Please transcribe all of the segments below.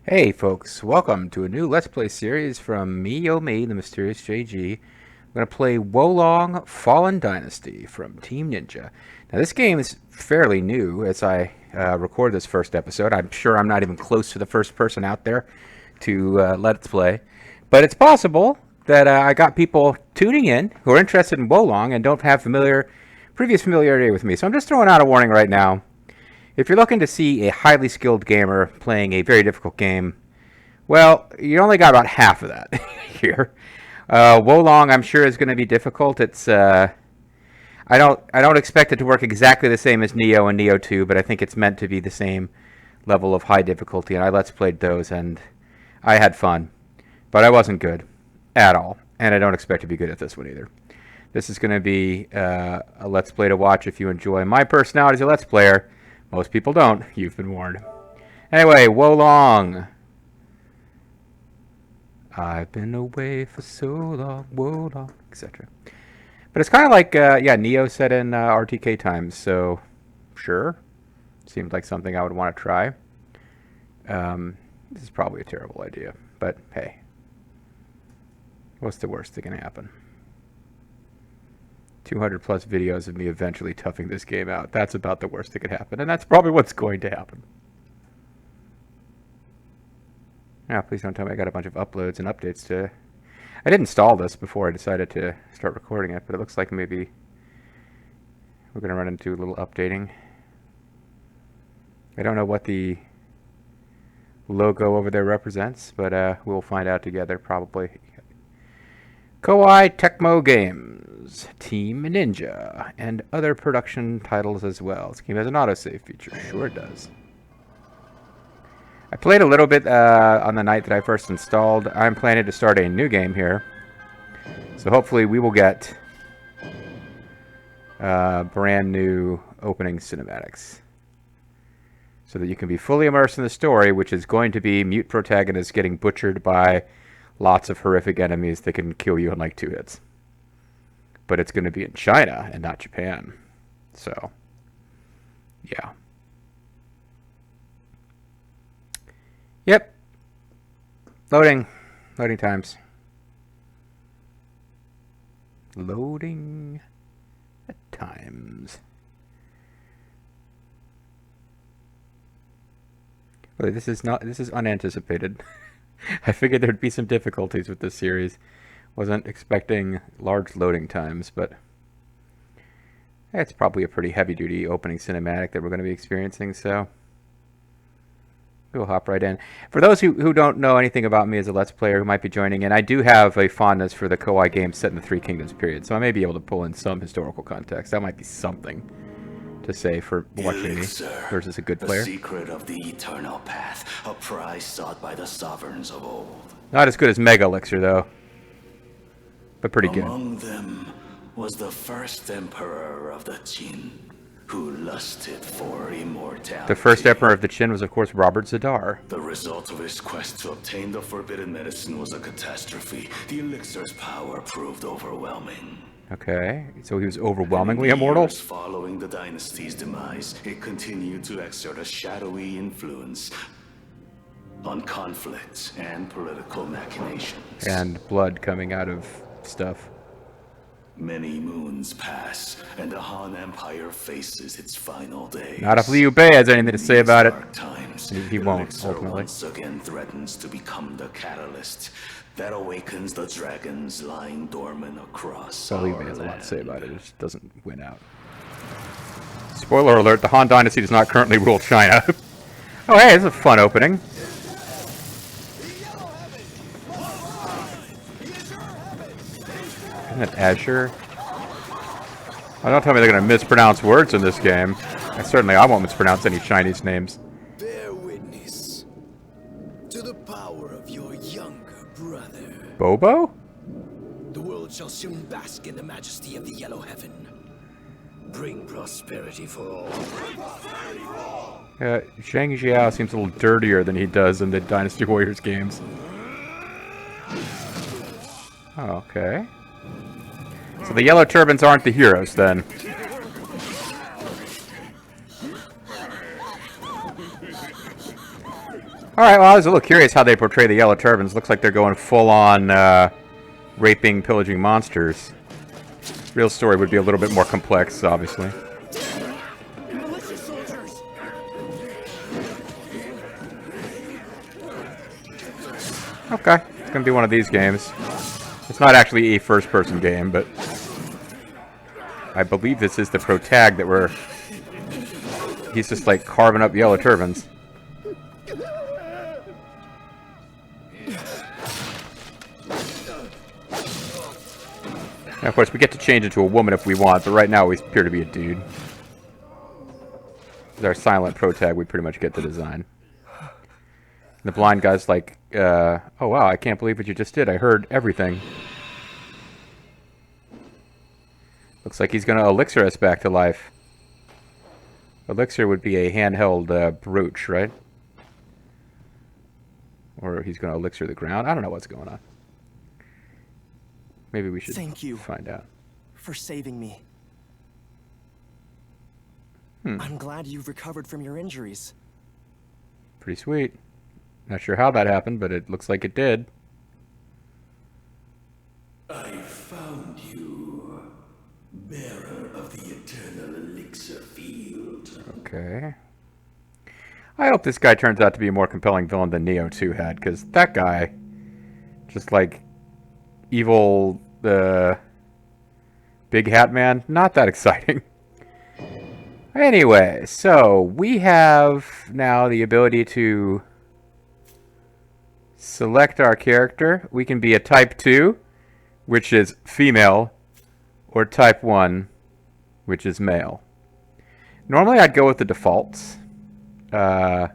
Hey folks, welcome to a new Let's Play series from me, the Mysterious JG. I'm going to play Wolong Fallen Dynasty from Team Ninja. Now this game is fairly new as I record this first episode. I'm sure I'm not even close to the first person out there to Let's Play. But it's possible that I got people tuning in who are interested in Wolong and don't have previous familiarity with me. So I'm just throwing out a warning right now. If you're looking to see a highly skilled gamer playing a very difficult game, well, you only got about half of that here. Wolong, I'm sure, is going to be difficult. I don't expect it to work exactly the same as Neo and Neo 2, but I think it's meant to be the same level of high difficulty, and I Let's Played those, and I had fun. But I wasn't good at all, and I don't expect to be good at this one either. This is going to be a Let's Play to watch if you enjoy my personality as a Let's Player. Most people don't. You've been warned. Anyway, Wolong. I've been away for so long, Wolong, etc. But it's kind of like, Neo set in RTK times, so sure. Seemed like something I would want to try. This is probably a terrible idea, but hey. What's the worst that can happen? 200 plus videos of me eventually toughing this game out. That's about the worst that could happen, and that's probably what's going to happen. Now, please don't tell me I got a bunch of uploads and updates to... I did install this before I decided to start recording it, but it looks like maybe we're going to run into a little updating. I don't know what the logo over there represents, but we'll find out together probably. Koei Tecmo Games, Team Ninja, and other production titles as well. This game has an autosave feature. Sure it does. I played a little bit on the night that I first installed. I'm planning to start a new game here. So hopefully we will get brand new opening cinematics. So that you can be fully immersed in the story, which is going to be mute protagonists getting butchered by lots of horrific enemies that can kill you in like 2 hits. But it's going to be in China and not Japan. So, yeah. Yep. Loading. Loading times. Loading at times. Well, this is unanticipated. I figured there'd be some difficulties with this series. Wasn't expecting large loading times, but it's probably a pretty heavy-duty opening cinematic that we're going to be experiencing, so we'll hop right in. For those who don't know anything about me as a Let's Player who might be joining in, I do have a fondness for the Koei games set in the Three Kingdoms period, so I may be able to pull in some historical context. That might be something to say for watching me versus a good player. The secret of the eternal path, a prize sought by the sovereigns of old. Not as good as Mega Elixir, though, but pretty good. Among them was the first emperor of the Qin, who lusted for immortality. The first emperor of the Qin was, of course, Robert Zadar. The result of his quest to obtain the forbidden medicine was a catastrophe. The elixir's power proved overwhelming. Okay, so he was overwhelmingly immortal? Following the dynasty's demise, it continued to exert a shadowy influence on conflicts and political machinations. And blood coming out of stuff. Many moons pass, and the Han Empire faces its final days. Not if Liu Bei has anything to say about it. Times, He won't, ultimately. Once again threatens to become the catalyst that awakens the dragons lying dormant across So our Liu Bei has a lot land. to say about it. It just doesn't win out. Spoiler alert, the Han Dynasty does not currently rule China. Oh hey, this is a fun opening. Isn't it Azure? Oh, don't tell me they're going to mispronounce words in this game. I won't mispronounce any Chinese names. Bear witness to the power of your younger brother. Bobo? The world shall soon bask in the majesty of the yellow heaven. Bring prosperity for all. Zhang Jiao seems a little dirtier than he does in the Dynasty Warriors games. Oh, okay. So the yellow turbans aren't the heroes, then. Alright, well, I was a little curious how they portray the Yellow Turbans. Looks like they're going full-on, raping, pillaging monsters. Real story would be a little bit more complex, obviously. Militia soldiers! Okay, it's gonna be one of these games. It's not actually a first-person game, but I believe this is the protag that we're... He's just, like, carving up Yellow Turbans. Now, of course, we get to change it to a woman if we want, but right now we appear to be a dude. With our silent protag, we pretty much get the design. The blind guy's like, oh wow, I can't believe what you just did. I heard everything. Looks like he's going to elixir us back to life. Elixir would be a handheld brooch, right? Or he's going to elixir the ground. I don't know what's going on. Maybe we should Thank you find out. for saving me. I'm glad you've recovered from your injuries. Pretty sweet. Not sure how that happened, but it looks like it did. I found you, bearer of the eternal elixir field. Okay. I hope this guy turns out to be a more compelling villain than Neo 2 had, because that guy, just like evil, Big Hat Man, not that exciting. Anyway, so we have now the ability to select our character. We can be a Type 2, which is female, or Type 1, which is male. Normally I'd go with the defaults. I'm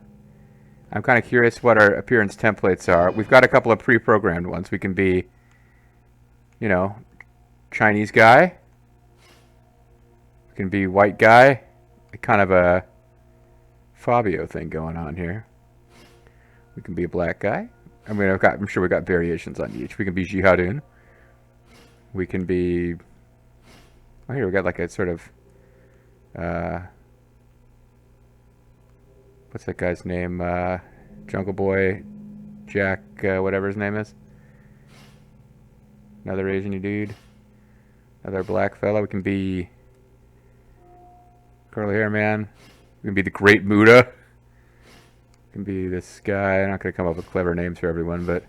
kind of curious what our appearance templates are. We've got a couple of pre-programmed ones. We can be, you know, Chinese guy. We can be white guy. Kind of a Fabio thing going on here. We can be a black guy. I mean, I'm sure we've got variations on each. We can be Jihadun. We can be... Oh, here we got like a sort of... what's that guy's name? Jungle Boy, Jack, whatever his name is. Another Asian dude. Another black fella. We can be... Curly hair man. We can be the Great Muda. We can be this guy. I'm not going to come up with clever names for everyone, but...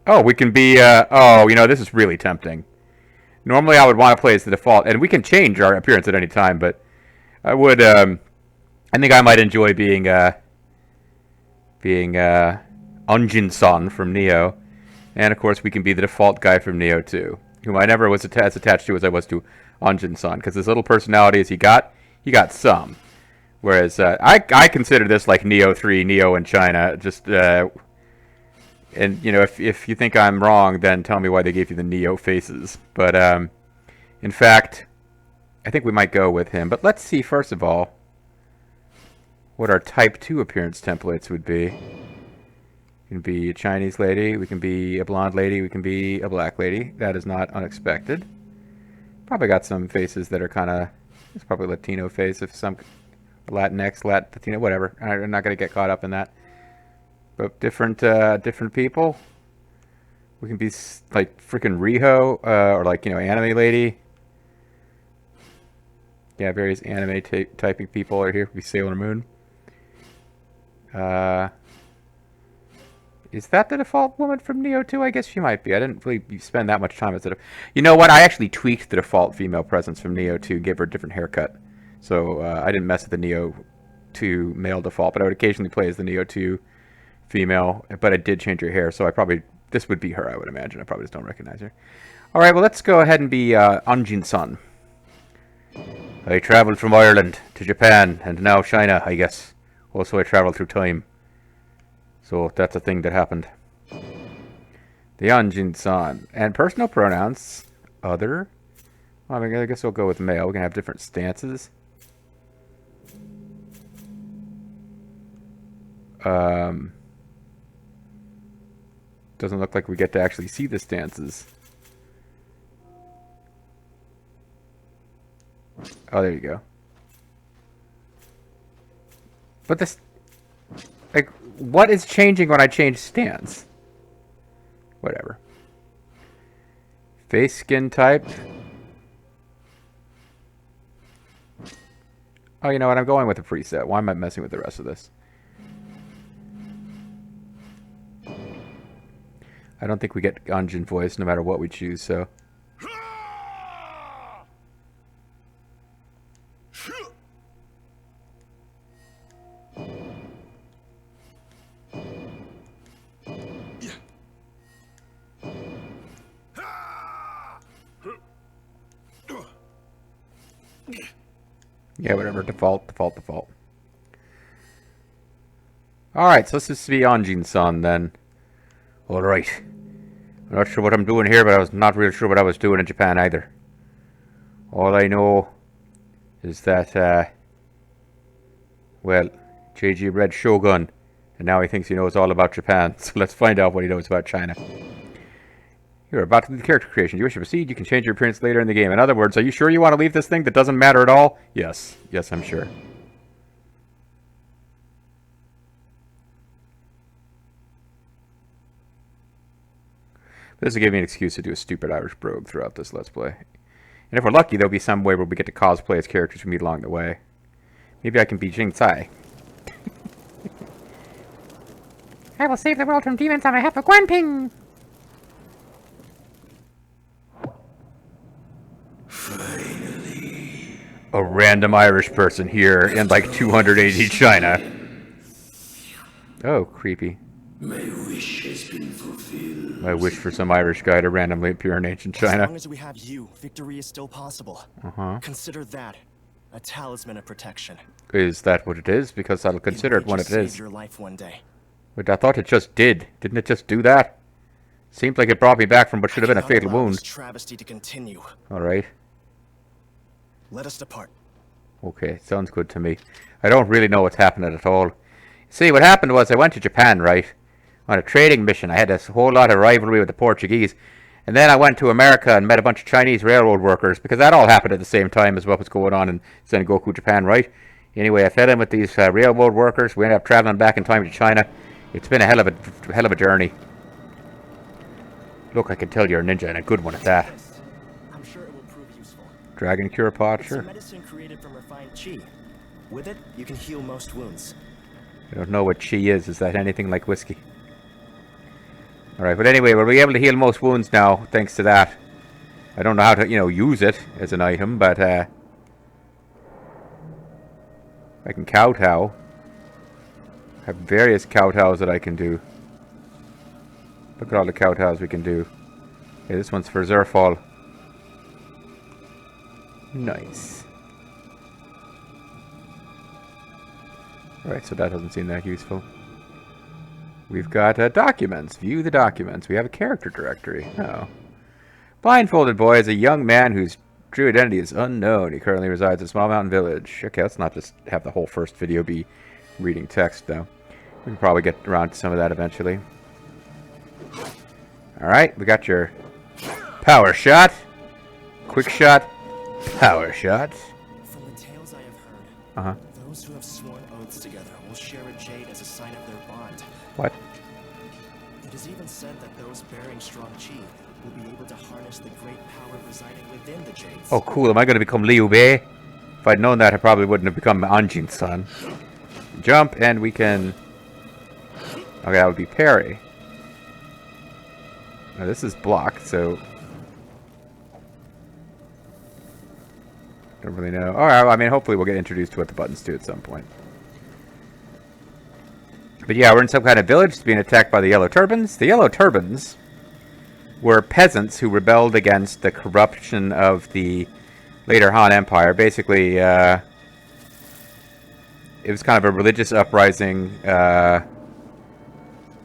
oh, we can be... oh, you know, this is really tempting. Normally I would want to play as the default, and we can change our appearance at any time, but I would... I think I might enjoy being Unjin-san from Neo. And, of course, we can be the default guy from Neo 2, whom I never was as attached to as I was to Unjin-san, because as little personality as he got some. Whereas I consider this like Neo 3, Neo in China. Just and you know, if you think I'm wrong, then tell me why they gave you the Neo faces. But in fact, I think we might go with him. But let's see first of all what our Type 2 appearance templates would be. We can be a Chinese lady. We can be a blonde lady. We can be a black lady. That is not unexpected. Probably got some faces that are kind of... It's probably a Latino face, if some... Latinx, Latino, whatever. I'm not going to get caught up in that. But different people. We can be like freaking Riho, or like, you know, anime lady. Yeah, various anime typing people are here. We can be Sailor Moon. Is that the default woman from Neo 2? I guess she might be. I didn't really spend that much time as it. You know what? I actually tweaked the default female presence from Neo 2, gave her a different haircut. So I didn't mess with the Neo 2 male default, but I would occasionally play as the Neo 2 female. But I did change her hair, so I probably... This would be her, I would imagine. I probably just don't recognize her. All right, well, let's go ahead and be Anjin-san. I traveled from Ireland to Japan, and now China, I guess. Also, I traveled through time. So that's a thing that happened. The Anjin-san. And personal pronouns. Other. Well, I guess we'll go with male. We can have different stances. Doesn't look like we get to actually see the stances. Oh, there you go. But this... Like, what is changing when I change stance? Whatever. Face skin type. Oh, you know what? I'm going with a preset. Why am I messing with the rest of this? I don't think we get Gungeon voice no matter what we choose, so... Yeah, whatever. Default. Alright, so let's just be Anjin-san then. Alright. I'm not sure what I'm doing here, but I was not really sure what I was doing in Japan either. All I know is that, well, JG read Shogun, and now he thinks he knows all about Japan, so let's find out what he knows about China. You're about to do the character creation. Do you wish to proceed? You can change your appearance later in the game. In other words, are you sure you want to leave this thing that doesn't matter at all? Yes. Yes, I'm sure. This will give me an excuse to do a stupid Irish brogue throughout this Let's Play. And if we're lucky, there'll be some way where we get to cosplay as characters we meet along the way. Maybe I can be Jing Tsai. I will save the world from demons on behalf of Guanping! Finally. A random Irish person here in like 280 China. Oh, creepy. My wish has been fulfilled. My wish for some Irish guy to randomly appear in ancient China. As long as we have you, victory is still possible. Consider that a talisman of protection. Is that what it is? Because I'll consider it when it is. Your life one day. But I thought it just did. Didn't it just do that? Seems like it brought me back from what should have been a fatal wound. This travesty to continue. All right. Let us depart. Okay, sounds good to me. I don't really know what's happening at all. See, what happened was I went to Japan, right? On a trading mission. I had this whole lot of rivalry with the Portuguese. And then I went to America and met a bunch of Chinese railroad workers, because that all happened at the same time as what was going on in Sengoku, Japan, right? Anyway, I fell in with these railroad workers. We ended up traveling back in time to China. It's been a hell of a journey. Look, I can tell you're a ninja, and a good one at that. I'm sure it will prove useful. Dragon Cure Pot, It's sure. a medicine created from refined chi. With it, you can heal most wounds. I don't know what chi is. Is that anything like whiskey? Alright, but anyway, we'll be able to heal most wounds now, thanks to that. I don't know how to, use it as an item, but, I can kowtow. I have various kowtows that I can do. Look at all the kowtows we can do. Okay, this one's for Zerfall. Nice. Alright, so that doesn't seem that useful. We've got documents. View the documents. We have a character directory. Oh. Blindfolded boy is a young man whose true identity is unknown. He currently resides in a small mountain village. Okay, let's not just have the whole first video be reading text, though. We can probably get around to some of that eventually. Alright, we got your power shot. Quick shot. Power shot. From the tales I have heard, those who have sworn oaths together will share a jade as a sign of their bond. What? It is even said that those bearing strong chi will be able to harness the great power residing within the jades. Oh, cool. Am I going to become Liu Bei? If I'd known that, I probably wouldn't have become Anjin-san. Jump, and we can... Okay, that would be parry. Now, this is blocked, so... Don't really know. Alright, I mean, hopefully we'll get introduced to what the buttons do at some point. But yeah, we're in some kind of village being attacked by the Yellow Turbans. The Yellow Turbans were peasants who rebelled against the corruption of the later Han Empire. Basically, it was kind of a religious uprising.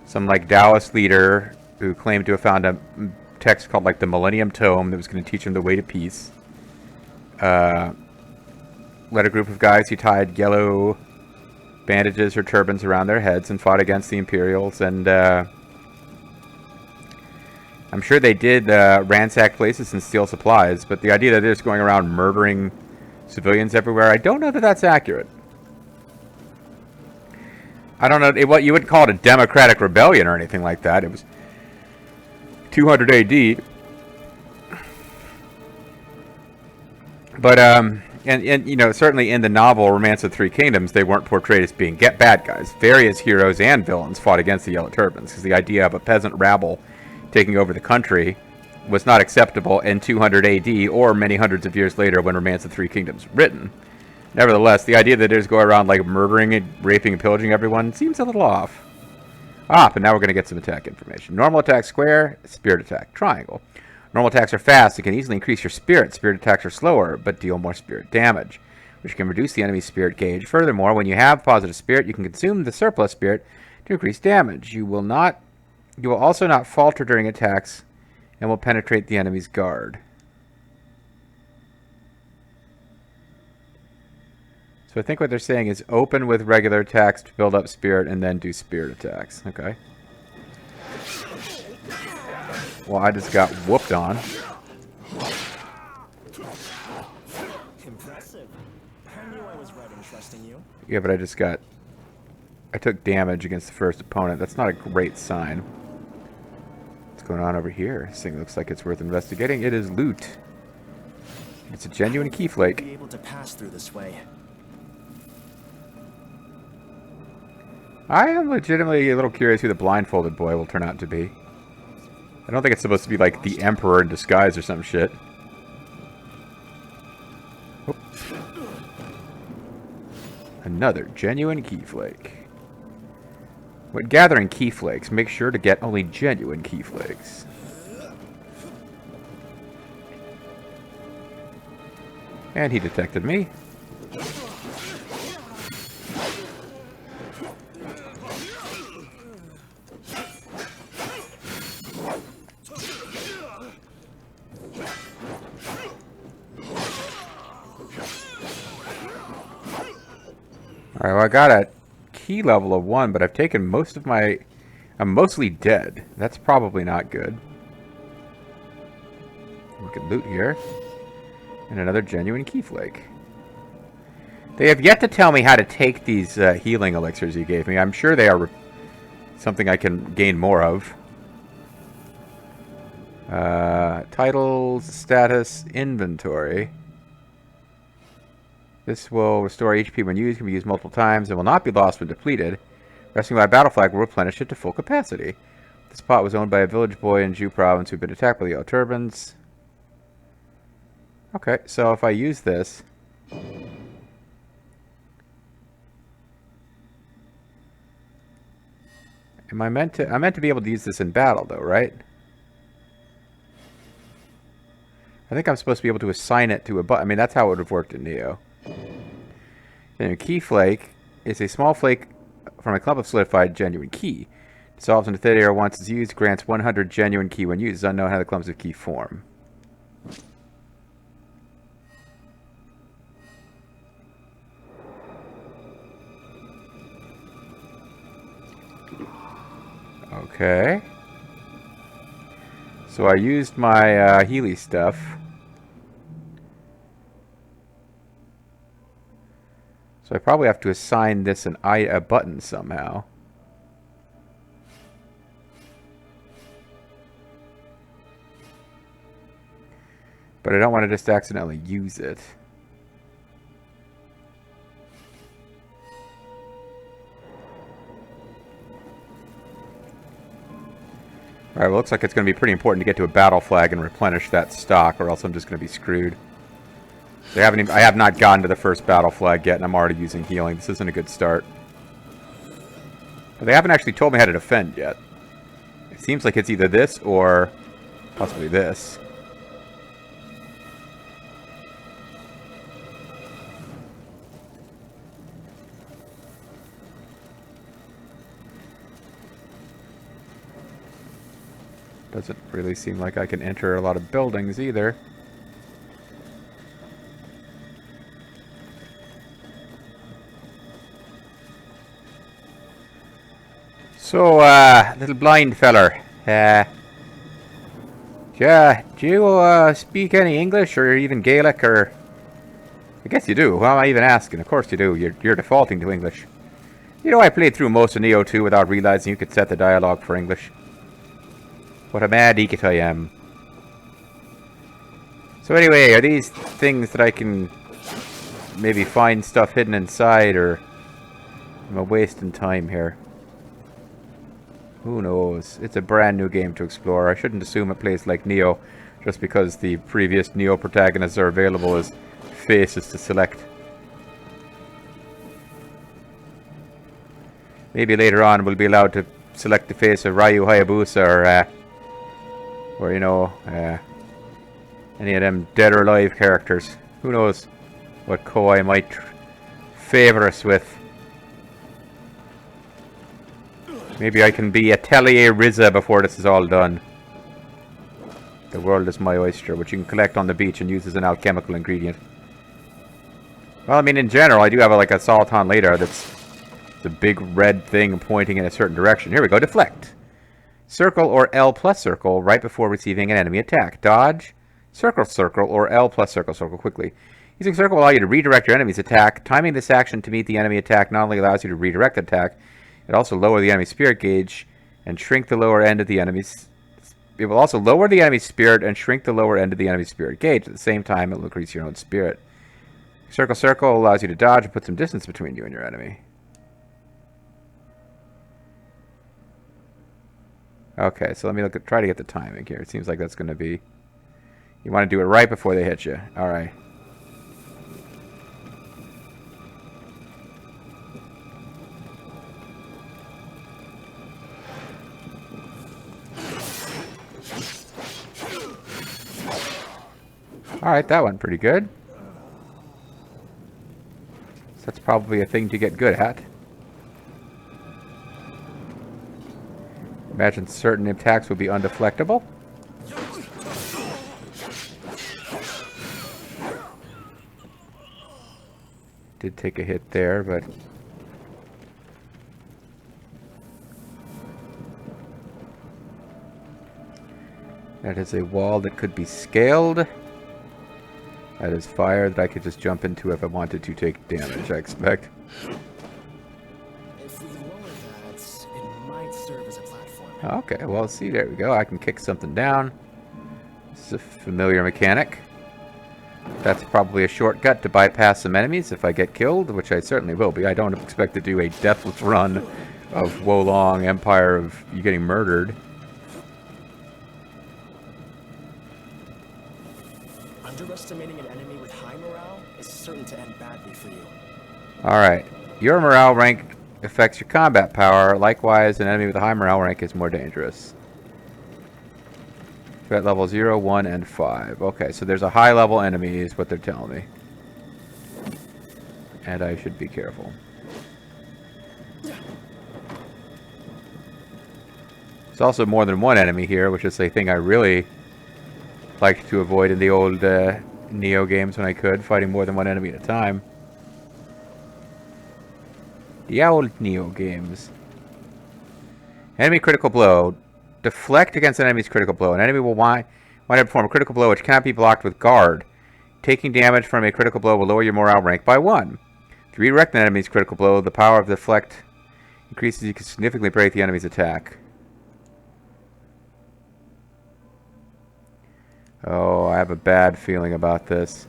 Some like Taoist leader who claimed to have found a text called like the Millennium Tome that was going to teach him the way to peace. Led a group of guys who tied yellow bandages or turbans around their heads and fought against the Imperials, and I'm sure they did ransack places and steal supplies, but the idea that they're just going around murdering civilians everywhere, I don't know that that's accurate. I don't know what you wouldn't call it a democratic rebellion or anything like that. It was 200 AD. But and you know, certainly in the novel Romance of the Three Kingdoms, they weren't portrayed as being bad guys. Various heroes and villains fought against the Yellow Turbans because the idea of a peasant rabble taking over the country was not acceptable in 200 AD or many hundreds of years later when Romance of the Three Kingdoms was written. Nevertheless, the idea that they just go around like murdering and raping and pillaging everyone seems a little off. Ah, but now we're going to get some attack information. Normal attack square, spirit attack triangle. Normal attacks are fast and can easily increase your spirit. Spirit attacks are slower, but deal more spirit damage, which can reduce the enemy's spirit gauge. Furthermore, when you have positive spirit, you can consume the surplus spirit to increase damage. You will also not falter during attacks and will penetrate the enemy's guard. So I think what they're saying is open with regular attacks to build up spirit and then do spirit attacks. Okay. Well, I just got whooped on. Impressive. I knew I was right in trusting you. Yeah, but I took damage against the first opponent. That's not a great sign. What's going on over here? This thing looks like it's worth investigating. It is loot. It's a genuine key flake. Be able to pass through this way. I am legitimately a little curious who the blindfolded boy will turn out to be. I don't think it's supposed to be like the Emperor in disguise or some shit. Oop. Another genuine key flake. When gathering key flakes, make sure to get only genuine key flakes. And he detected me. Alright, well I got a key level of 1, but I've taken most of my... I'm mostly dead. That's probably not good. We can loot here. And another genuine key flake. They have yet to tell me how to take these healing elixirs you gave me. I'm sure they are something I can gain more of. Titles, status, inventory. This will restore HP when used, can be used multiple times, and will not be lost when depleted. Resting by a battle flag will replenish it to full capacity. This spot was owned by a village boy in Ju province who'd been attacked by the Yellow Turbans. Okay, so if I use this... I'm meant to be able to use this in battle, though, right? I think I'm supposed to be able to assign it to a button. I mean, that's how it would have worked in Neo. And a key flake is a small flake from a clump of solidified genuine key. Dissolves into thin air once it's used, grants 100 genuine key when used. It's unknown how the clumps of key form. Okay. So I used my Healy stuff. So I probably have to assign this a button somehow. But I don't want to just accidentally use it. Alright, well, looks like it's going to be pretty important to get to a battle flag and replenish that stock, or else I'm just going to be screwed. I have not gotten to the first battle flag yet, and I'm already using healing. This isn't a good start. But they haven't actually told me how to defend yet. It seems like it's either this or possibly this. Doesn't really seem like I can enter a lot of buildings either. So, little blind feller, do you speak any English or even Gaelic, or... I guess you do. Why am I even asking? Of course you do. You're defaulting to English. You know, I played through most of Neo 2 without realizing you could set the dialogue for English. What a mad idiot I am. So anyway, are these things that I can maybe find stuff hidden inside, or am I wasting time here? Who knows? It's a brand new game to explore. I shouldn't assume it plays like Neo just because the previous Neo protagonists are available as faces to select. Maybe later on we'll be allowed to select the face of Ryu Hayabusa or you know, any of them dead or alive characters. Who knows what Koei might favor us with. Maybe I can be Atelier Riza before this is all done. The world is my oyster, which you can collect on the beach and use as an alchemical ingredient. Well, I mean, in general, I do have like a Sultan later that's a big red thing pointing in a certain direction. Here we go, deflect. Circle or L plus circle right before receiving an enemy attack. Dodge, circle, circle, or L plus circle, circle quickly. Using circle will allow you to redirect your enemy's attack. Timing this action to meet the enemy attack not only allows you to redirect the attack, it also lower the enemy's spirit gauge and shrink the lower end of the enemy's... It will also lower the enemy's spirit and shrink the lower end of the enemy's spirit gauge. At the same time, it will increase your own spirit. Circle, circle allows you to dodge and put some distance between you and your enemy. Okay, so let me try to get the timing here. It seems like that's going to be... You want to do it right before they hit you. Alright. Alright, that went pretty good. So that's probably a thing to get good at. Imagine certain attacks will be undeflectable. Did take a hit there, but... That is a wall that could be scaled. That is fire that I could just jump into if I wanted to take damage, I expect. If we lower that, it might serve as a platform. Okay, well, see, there we go. I can kick something down. This is a familiar mechanic. That's probably a shortcut to bypass some enemies if I get killed, which I certainly will be. I don't expect to do a deathless run of Wolong Empire of you getting murdered. Underestimating an enemy with high morale is certain to end badly for you. Alright. Your morale rank affects your combat power. Likewise, an enemy with a high morale rank is more dangerous. We're at level 0, 1, and 5. Okay, so there's a high level enemy is what they're telling me. And I should be careful. There's also more than one enemy here, which is a thing I really like to avoid in the old Neo games when I could, fighting more than one enemy at a time. The old Neo games. Enemy critical blow. Deflect against an enemy's critical blow. An enemy will wind up to perform a critical blow which cannot be blocked with guard. Taking damage from a critical blow will lower your morale rank by 1. If you redirect an enemy's critical blow, the power of deflect increases. You can significantly break the enemy's attack. Oh, I have a bad feeling about this.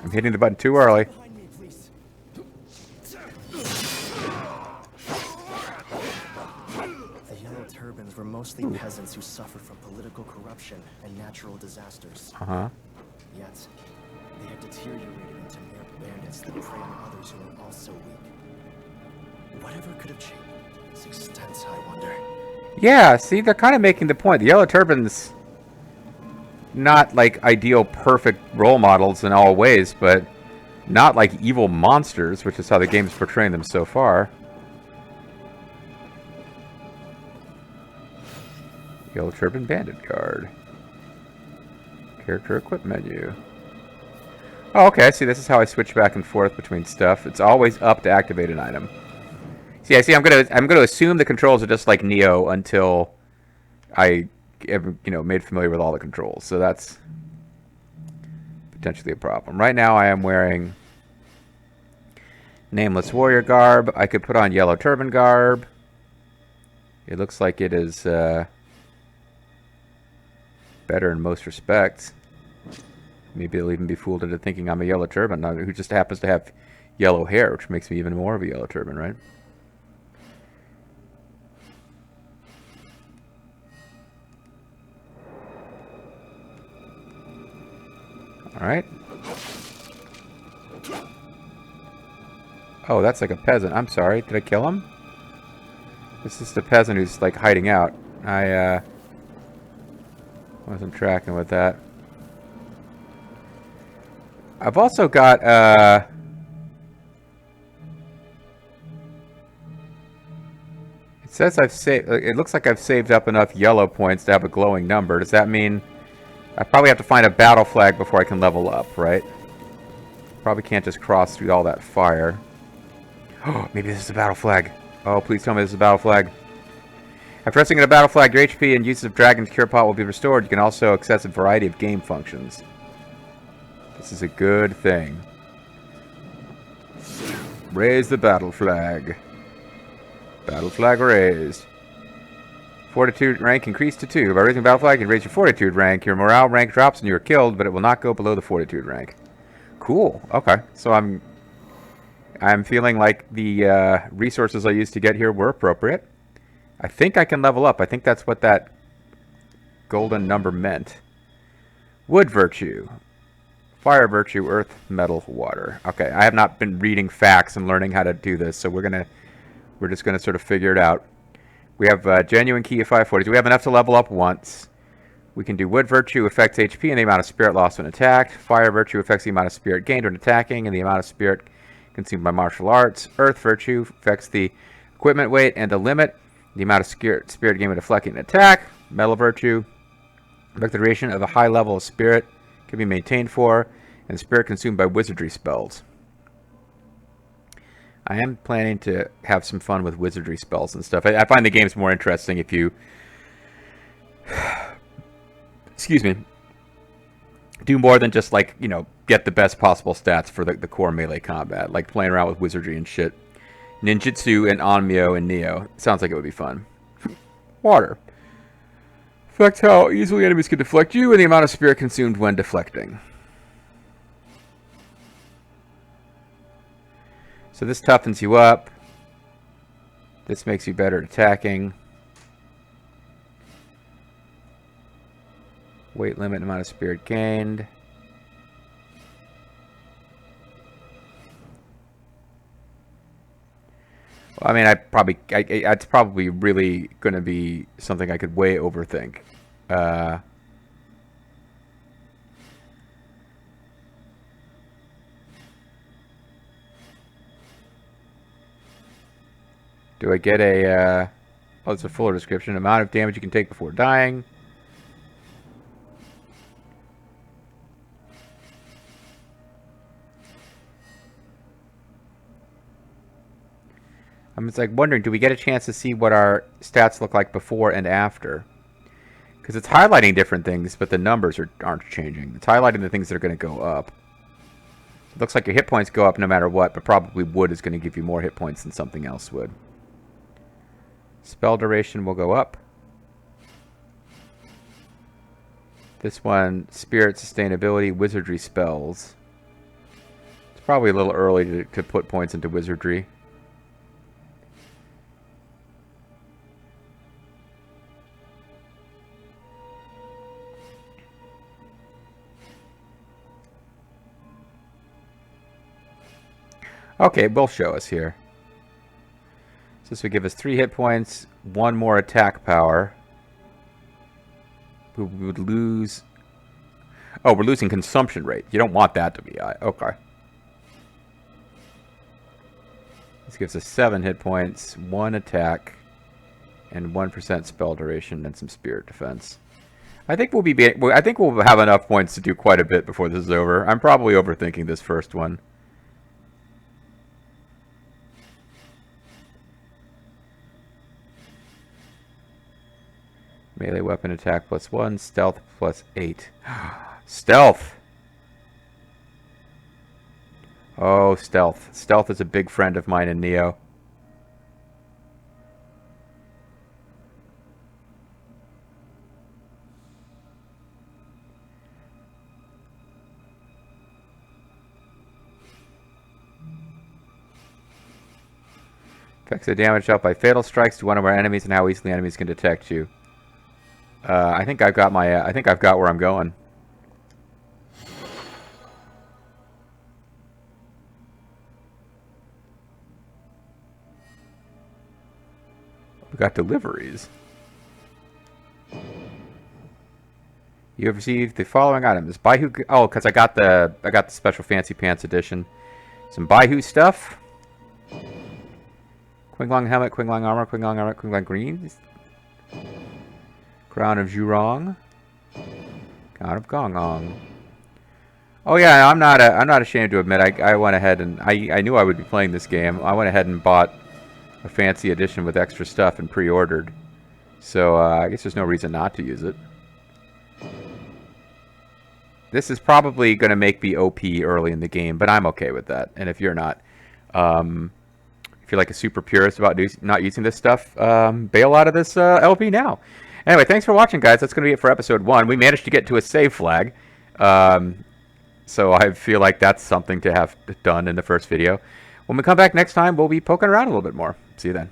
I'm hitting the button too early. The Yellow Turbans were mostly peasants who suffered from political corruption and natural disasters. Uh-huh. Yet, they had deteriorated into mere bandits that prey on others who are also weak. Whatever could have changed its extent, I wonder. Yeah, see, they're kind of making the point. The Yellow Turbans, not like ideal, perfect role models in all ways, but not like evil monsters, which is how the game's portraying them so far. Yellow Turban Bandit card. Character equip menu. Oh, okay, see, this is how I switch back and forth between stuff. It's always up to activate an item. See, I'm gonna assume the controls are just like Neo until I made familiar with all the controls. So that's potentially a problem. Right now I am wearing Nameless Warrior garb. I could put on Yellow Turban garb. It looks like it is better in most respects. Maybe they'll even be fooled into thinking I'm a Yellow Turban, who just happens to have yellow hair, which makes me even more of a Yellow Turban, right? Alright. Oh, that's like a peasant. I'm sorry. Did I kill him? This is the peasant who's like hiding out. I wasn't tracking with that. I've also got it says I've saved. It looks like I've saved up enough yellow points to have a glowing number. Does that mean I probably have to find a battle flag before I can level up, right? Probably can't just cross through all that fire. Oh, maybe this is a battle flag. Oh, please tell me this is a battle flag. After pressing in a battle flag, your HP and use of Dragon's Cure Pot will be restored. You can also access a variety of game functions. This is a good thing. Raise the battle flag. Battle flag raised. Fortitude rank increased to 2. By raising battle flag, you can raise your fortitude rank. Your morale rank drops and you are killed, but it will not go below the fortitude rank. Cool. Okay. So I'm feeling like the resources I used to get here were appropriate. I think I can level up. I think that's what that golden number meant. Wood virtue. Fire virtue, earth, metal, water. Okay, I have not been reading facts and learning how to do this, so we're just gonna sort of figure it out. We have genuine key of 540. We have enough to level up once. We can do wood virtue affects HP and the amount of spirit lost when attacked. Fire virtue affects the amount of spirit gained when attacking and the amount of spirit consumed by martial arts. Earth virtue affects the equipment weight and the limit, the amount of spirit gained when deflecting an attack. Metal virtue affects the duration of a high level of spirit can be maintained for, and spirit consumed by wizardry spells. I am planning to have some fun with wizardry spells and stuff. I find the games more interesting if you excuse me, do more than just like, get the best possible stats for the core melee combat, like playing around with wizardry and shit. Ninjutsu and Onmyo and Neo. Sounds like it would be fun. Water. Affects how easily enemies can deflect you and the amount of spirit consumed when deflecting. So this toughens you up. This makes you better at attacking. Weight limit and amount of spirit gained. Well, I mean, it's probably really going to be something I could way overthink. Do I get a... oh, it's a fuller description. Amount of damage you can take before dying. I'm just like wondering, do we get a chance to see what our stats look like before and after? Because it's highlighting different things, but the numbers aren't changing. It's highlighting the things that are going to go up. It looks like your hit points go up no matter what, but probably wood is going to give you more hit points than something else would. Spell duration will go up. This one, spirit sustainability, wizardry spells. It's probably a little early to put points into wizardry. Okay, it will show us here. So this would give us 3 hit points, 1 more attack power. We would lose... oh, we're losing consumption rate. You don't want that to be high. Okay. This gives us 7 hit points, 1 attack, and 1% spell duration and some spirit defense. I think we'll have enough points to do quite a bit before this is over. I'm probably overthinking this first one. Melee weapon attack +1. Stealth +8. Stealth! Oh, stealth. Stealth is a big friend of mine in Neo. Affects the damage dealt by fatal strikes to one of our enemies and how easily enemies can detect you. I think I've got where I'm going. We got deliveries. You have received the following items. Baihu. Oh, because I got the special fancy pants edition. Some Baihu stuff. Qinglong helmet, Qinglong armor, Qinglong armor, Qinglong green. Crown of Zhurong. Crown of Gongong. Oh yeah, I'm not ashamed to admit I went ahead and I knew I would be playing this game. I went ahead and bought a fancy edition with extra stuff and pre-ordered. So I guess there's no reason not to use it. This is probably going to make me OP early in the game, but I'm okay with that. And if you're not, if you're like a super purist about not using this stuff, bail out of this LP now. Anyway, thanks for watching, guys. That's going to be it for episode 1. We managed to get to a save flag. So I feel like that's something to have done in the first video. When we come back next time, we'll be poking around a little bit more. See you then.